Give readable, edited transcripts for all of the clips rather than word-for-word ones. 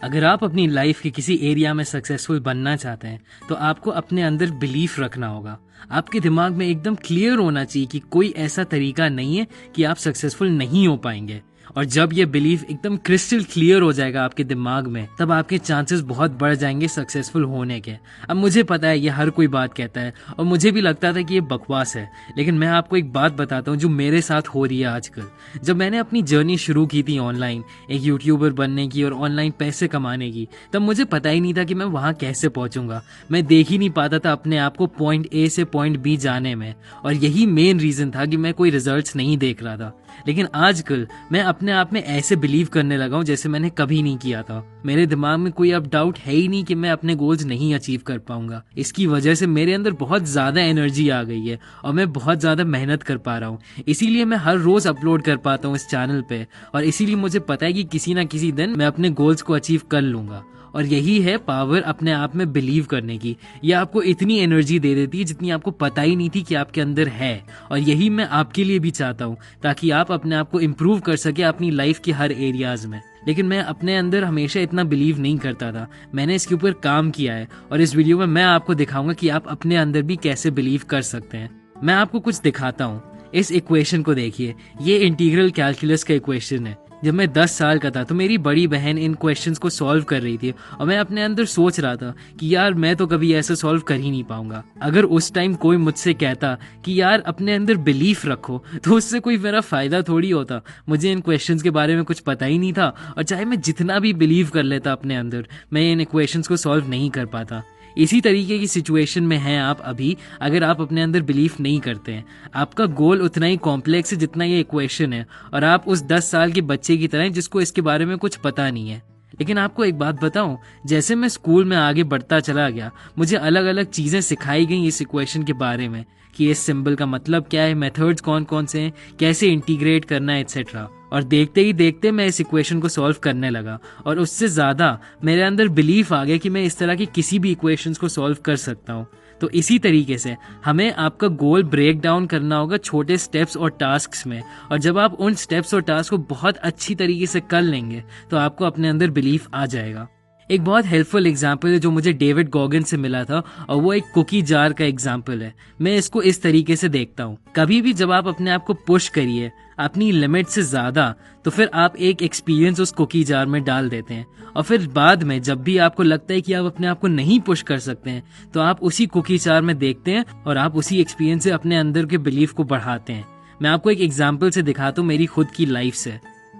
अगर आप अपनी लाइफ के किसी एरिया में सक्सेसफुल बनना चाहते हैं तो आपको अपने अंदर बिलीफ रखना होगा। आपके दिमाग में एकदम क्लियर होना चाहिए कि कोई ऐसा तरीका नहीं है कि आप सक्सेसफुल नहीं हो पाएंगे। और जब ये बिलीफ एकदम क्रिस्टल क्लियर हो जाएगा आपके दिमाग में, तब आपके चांसेस बहुत बढ़ जाएंगे सक्सेसफुल होने के। अब मुझे पता है ये हर कोई बात कहता है और मुझे भी लगता था कि ये बकवास है, लेकिन मैं आपको एक बात बताता हूँ जो मेरे साथ हो रही है आजकल। जब मैंने अपनी जर्नी शुरू की थी ऑनलाइन, एक यूट्यूबर बनने की और ऑनलाइन पैसे कमाने की, तब मुझे पता ही नहीं था कि मैं वहाँ कैसे पहुंचूंगा। मैं देख ही नहीं पाता था अपने आप को पॉइंट ए से पॉइंट बी जाने में, और यही मेन रीजन था कि मैं कोई रिजल्ट्स नहीं देख रहा था। लेकिन आजकल मैं अपने आप में ऐसे बिलीव करने लगा हूँ जैसे मैंने कभी नहीं किया था। मेरे दिमाग में कोई अब डाउट है ही नहीं कि मैं अपने गोल्स नहीं अचीव कर पाऊंगा। इसकी वजह से मेरे अंदर बहुत ज्यादा एनर्जी आ गई है और मैं बहुत ज्यादा मेहनत कर पा रहा हूँ। इसीलिए मैं हर रोज अपलोड कर पाता हूँ इस चैनल पे, और इसीलिए मुझे पता है कि किसी ना किसी दिन मैं अपने गोल्स को अचीव कर लूंगा। और यही है पावर अपने आप में बिलीव करने की। ये आपको इतनी एनर्जी दे देती है जितनी आपको पता ही नहीं थी कि आपके अंदर है। और यही मैं आपके लिए भी चाहता हूँ, ताकि आप अपने आप को इम्प्रूव कर सके अपनी लाइफ के हर एरियाज में। लेकिन मैं अपने अंदर हमेशा इतना बिलीव नहीं करता था। मैंने इसके ऊपर काम किया है और इस वीडियो में मैं आपको दिखाऊंगा कि आप अपने अंदर भी कैसे बिलीव कर सकते हैं। मैं आपको कुछ दिखाता हूँ। इस इक्वेशन को देखिए, ये इंटीग्रल कैलकुलस का इक्वेशन है। जब मैं 10 साल का था तो मेरी बड़ी बहन इन क्वेश्चंस को सॉल्व कर रही थी और मैं अपने अंदर सोच रहा था कि यार मैं तो कभी ऐसा सॉल्व कर ही नहीं पाऊंगा। अगर उस टाइम कोई मुझसे कहता कि यार अपने अंदर बिलीफ रखो, तो उससे कोई मेरा फायदा थोड़ी होता। मुझे इन क्वेश्चंस के बारे में कुछ पता ही नहीं था, और चाहे मैं जितना भी बिलीव कर लेता अपने अंदर, मैं इन इक्वेशंस को सॉल्व नहीं कर पाता। इसी तरीके की सिचुएशन में हैं आप अभी, अगर आप अपने अंदर बिलीफ नहीं करते हैं। आपका गोल उतना ही कॉम्प्लेक्स है जितना ये इक्वेशन है, और आप उस 10 साल के बच्चे की तरह हैं जिसको इसके बारे में कुछ पता नहीं है। लेकिन आपको एक बात बताऊं, जैसे मैं स्कूल में आगे बढ़ता चला गया, मुझे अलग अलग चीजें सिखाई गई इस इक्वेशन के बारे में, कि इस सिंबल का मतलब क्या है, मेथड्स कौन कौन से हैं, कैसे इंटीग्रेट करना है, एटसेट्रा। और देखते ही देखते मैं इस इक्वेशन को सॉल्व करने लगा, और उससे ज्यादा मेरे अंदर बिलीफ आ गया कि मैं इस तरह की किसी भी इक्वेशंस को सॉल्व कर सकता हूँ। तो इसी तरीके से हमें आपका गोल ब्रेक डाउन करना होगा छोटे स्टेप्स और टास्क्स में, और जब आप उन स्टेप्स और टास्क को बहुत अच्छी तरीके से कर लेंगे तो आपको अपने अंदर बिलीफ आ जाएगा। एक बहुत हेल्पफुल एग्जाम्पल है जो मुझे डेविड गॉगन से मिला था, और वो एक कुकी जार का एग्जाम्पल है। मैं इसको इस तरीके से देखता हूँ, कभी भी जब आप अपने आप को पुश करिए अपनी लिमिट से ज्यादा, तो फिर आप एक एक्सपीरियंस उस कुकी जार में डाल देते हैं, और फिर बाद में जब भी आपको लगता है कि आप अपने आप को नहीं पुश कर सकते हैं, तो आप उसी कुकी जार में देखते हैं और आप उसी एक्सपीरियंस से अपने अंदर के बिलीफ को बढ़ाते हैं। मैं आपको एक एग्जाम्पल से दिखाता हूँ मेरी खुद की लाइफ से।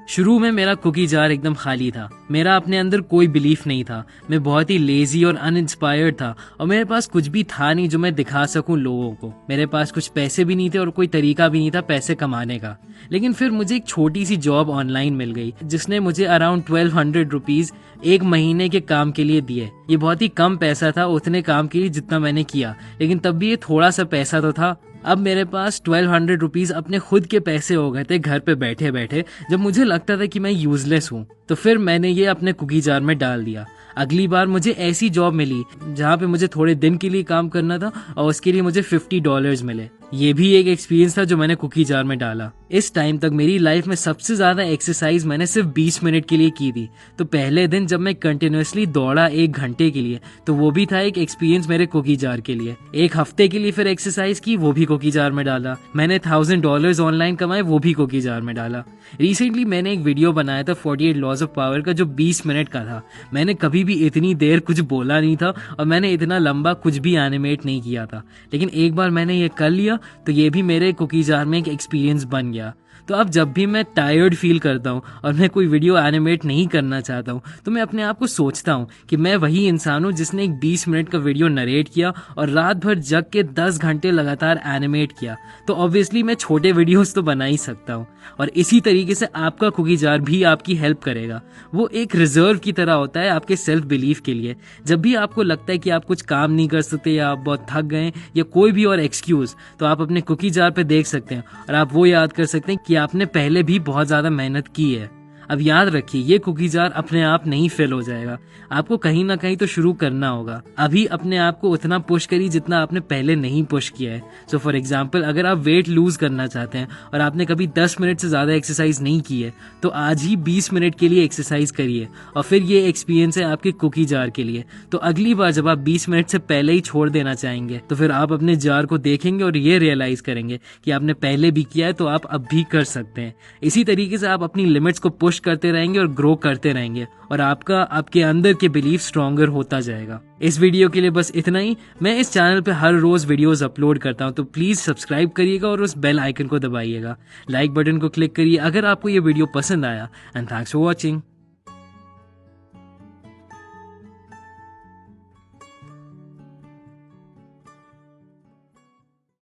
शुरू में मेरा कुकी जार एकदम खाली था, मेरा अपने अंदर कोई बिलीफ नहीं था। मैं बहुत ही लेजी और अनइंस्पायर्ड था, और मेरे पास कुछ भी था नहीं जो मैं दिखा सकूं लोगों को। मेरे पास कुछ पैसे भी नहीं थे और कोई तरीका भी नहीं था पैसे कमाने का। लेकिन फिर मुझे एक छोटी सी जॉब ऑनलाइन मिल गई जिसने मुझे अराउंड 1200 रुपीज एक महीने के काम के लिए दिए। ये बहुत ही कम पैसा था उतने काम के लिए जितना मैंने किया, लेकिन तब भी ये थोड़ा सा पैसा तो था। अब मेरे पास 1200 रुपीज अपने खुद के पैसे हो गए थे घर पे बैठे बैठे, जब मुझे लगता था कि मैं यूजलेस हूँ। तो फिर मैंने ये अपने कुकी जार में डाल दिया। अगली बार मुझे ऐसी जॉब मिली जहाँ पे मुझे थोड़े दिन के लिए काम करना था, और उसके लिए मुझे $50 मिले। ये भी एक एक्सपीरियंस था जो मैंने कुकी जार में डाला। इस टाइम तक मेरी लाइफ में सबसे ज्यादा एक्सरसाइज मैंने सिर्फ 20 मिनट के लिए की थी। तो पहले दिन जब मैं कंटिन्यूअसली दौड़ा 1 घंटे के लिए, तो वो भी था एक एक्सपीरियंस मेरे कुकी जार के लिए। 1 हफ्ते के लिए फिर एक्सरसाइज की, वो भी कुकी जार में डाला। मैंने $1000 ऑनलाइन कमाए, वो भी कुकी जार में डाला। रिसेंटली मैंने एक वीडियो बनाया था 48 लॉज ऑफ पावर का, जो 20 मिनट का था। मैंने कभी भी इतनी देर कुछ बोला नहीं था, और मैंने इतना लंबा कुछ भी एनिमेट नहीं किया था। लेकिन एक बार मैंने ये कर लिया तो ये भी मेरे कुकी जार में एक एक्सपीरियंस बन गया। तो अब जब भी मैं टायर्ड फील करता हूँ और मैं कोई वीडियो एनिमेट नहीं करना चाहता हूँ, तो मैं अपने आप को सोचता हूँ कि मैं वही इंसान हूँ जिसने एक 20 मिनट का वीडियो नरेट किया और रात भर जग के 10 घंटे लगातार एनिमेट किया। तो ऑब्वियसली मैं छोटे वीडियोस तो बना ही सकता हूँ, और इसी तरीके से आपका कुकी जार भी आपकी हेल्प करेगा। वो एक रिजर्व की तरह होता है आपके सेल्फ बिलीफ के लिए। जब भी आपको लगता है कि आप कुछ काम नहीं कर सकते, या आप बहुत थक गए, या कोई भी और एक्सक्यूज, तो आप अपने कुकी जार पे देख सकते हैं और आप वो याद कर सकते हैं कि आपने पहले भी बहुत ज्यादा मेहनत की है। अब याद रखिए, ये कुकी जार अपने आप नहीं फेल हो जाएगा, आपको कहीं ना कहीं तो शुरू करना होगा। अभी अपने आप को उतना पुश करिए जितना आपने पहले नहीं पुश किया है। सो फॉर एग्जाम्पल, अगर आप वेट लूज करना चाहते हैं और आपने कभी 10 मिनट से ज़्यादा एक्सरसाइज नहीं की है, तो आज ही 20 मिनट के लिए एक्सरसाइज करिए। और फिर ये एक्सपीरियंस है आपके कुकी जार के लिए। तो अगली बार जब आप 20 मिनट से पहले ही छोड़ देना चाहेंगे, तो फिर आप अपने जार को देखेंगे और ये रियलाइज करेंगे कि आपने पहले भी किया है, तो आप अब भी कर सकते हैं। इसी तरीके से आप अपनी लिमिट्स को पुश करते रहेंगे और ग्रो करते रहेंगे, और आपके अंदर के बिलीफ स्ट्रॉन्गर होता जाएगा। इस वीडियो के लिए बस इतना ही। मैं इस चैनल पे हर रोज वीडियोस अपलोड करता हूं, तो प्लीज सब्सक्राइब करिएगा और उस बेल आइकन को दबाइएगा। लाइक बटन को क्लिक करिए अगर आपको ये वीडियो पसंद आया। And thanks for watching.